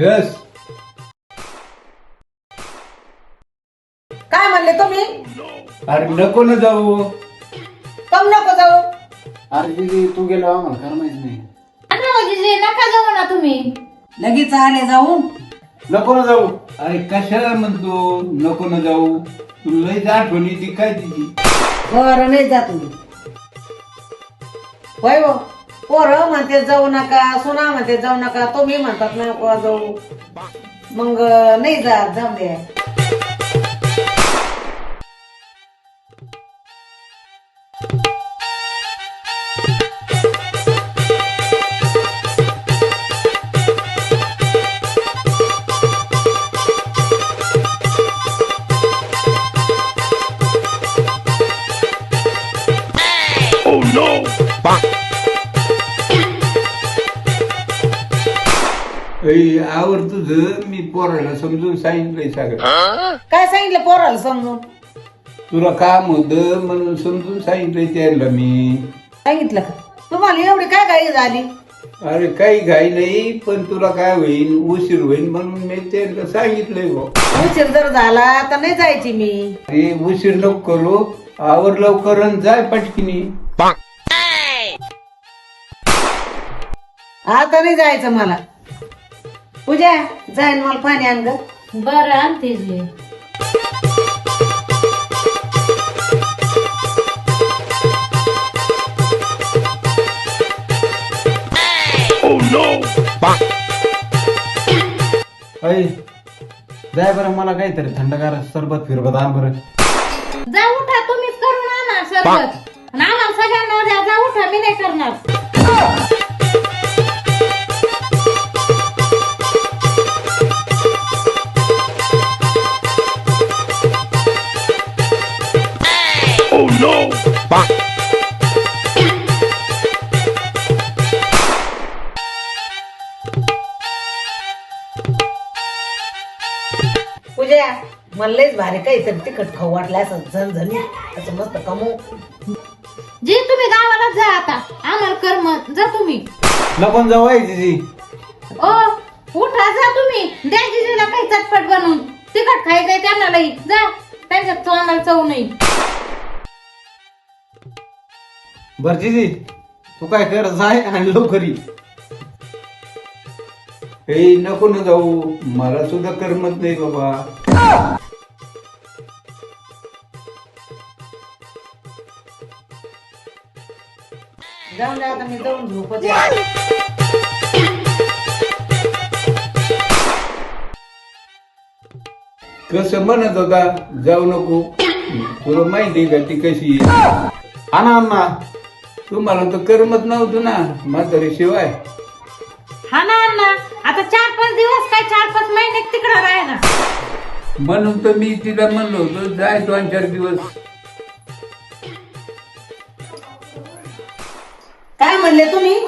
Yes. काय म्हणले तुम्ही? अरे नको ना जाऊ. कम नको जाऊ. अरे दीदी तू गेलो आम्हाला खरं माहित नाही. म्हणजे नका जाऊ ना तुम्ही. लगेच आले जाऊ. नको ना जाऊ. अरे कशाला म्हणतो नको ना जाऊ. तुला लई आठवण येते काय तिची. बरं नाही जा तुम्ही. होय हो. पोरं म्हणते जाऊ नका, सुना म्हणते जाऊ नका, तुम्ही म्हणतात नको जाऊ. मग नाही जाऊ दे. आवर तुझं मी पोराला समजून सांगितलंय सगळं. काय सांगितलं पोराला समजून? तुला काम होतं म्हणून समजून सांगितलंय त्याला मी. सांगितलं का? तुम्हाला एवढी काय घाई झाली? अरे काही घाई नाही पण तुला काय होईल उशीर होईल म्हणून मी त्याला सांगितलंय बा. उशीर जर झाला तर नाही जायची मी. अरे उशीर नको करू. आवर लवकर आणि जाय पटकिनी. आता नाही जायचं मला. पूजा जाईन मला पाणी आण ग. बरं आणते जी. अय जाय बरं मला काहीतरी थंडगार सरबत फिरबत आण बरं. जा उठा तुम्हीच करून आणा सरबत. आणि आम्हाला सगळ्यांना द्या. जा उठा मी नाही करणार. पूजा मला लयच भारी काहीतरी तिखट खाऊ वाटलं असं झणझणी असं मस्त कमू. जी तुम्ही गावाला जा आता. आम्हाला करमत जा तुम्ही. नको जाऊ आहे जीजी. ओ उठा जा तुम्ही. द्या जिजीला काही चटपट बनवून. तिखट खायचंय त्यांना लई. जा त्यांच्या तोंडाला चव नाही. बर जीजी तू काय कर जाय आणि लवकर ये. हे नको ना जाऊ. मला सुद्धा करमत नाही बाबा. जाऊन द्या आता मी जाऊन झोपत. कसं म्हणत होता जाऊ नको. तुला माहिती का ती कशी आहे? आणा अण्णा. तुम्हाला तर करमत नव्हतं ना म्हातारी शिवाय. हा ना अण्णा. आता 4-5 दिवस काय 4-5 महिने तिकडं राहिना. म्हणून तर मी तिला म्हणलो होतो जाय 2-4 दिवस. काय म्हणले तुम्ही?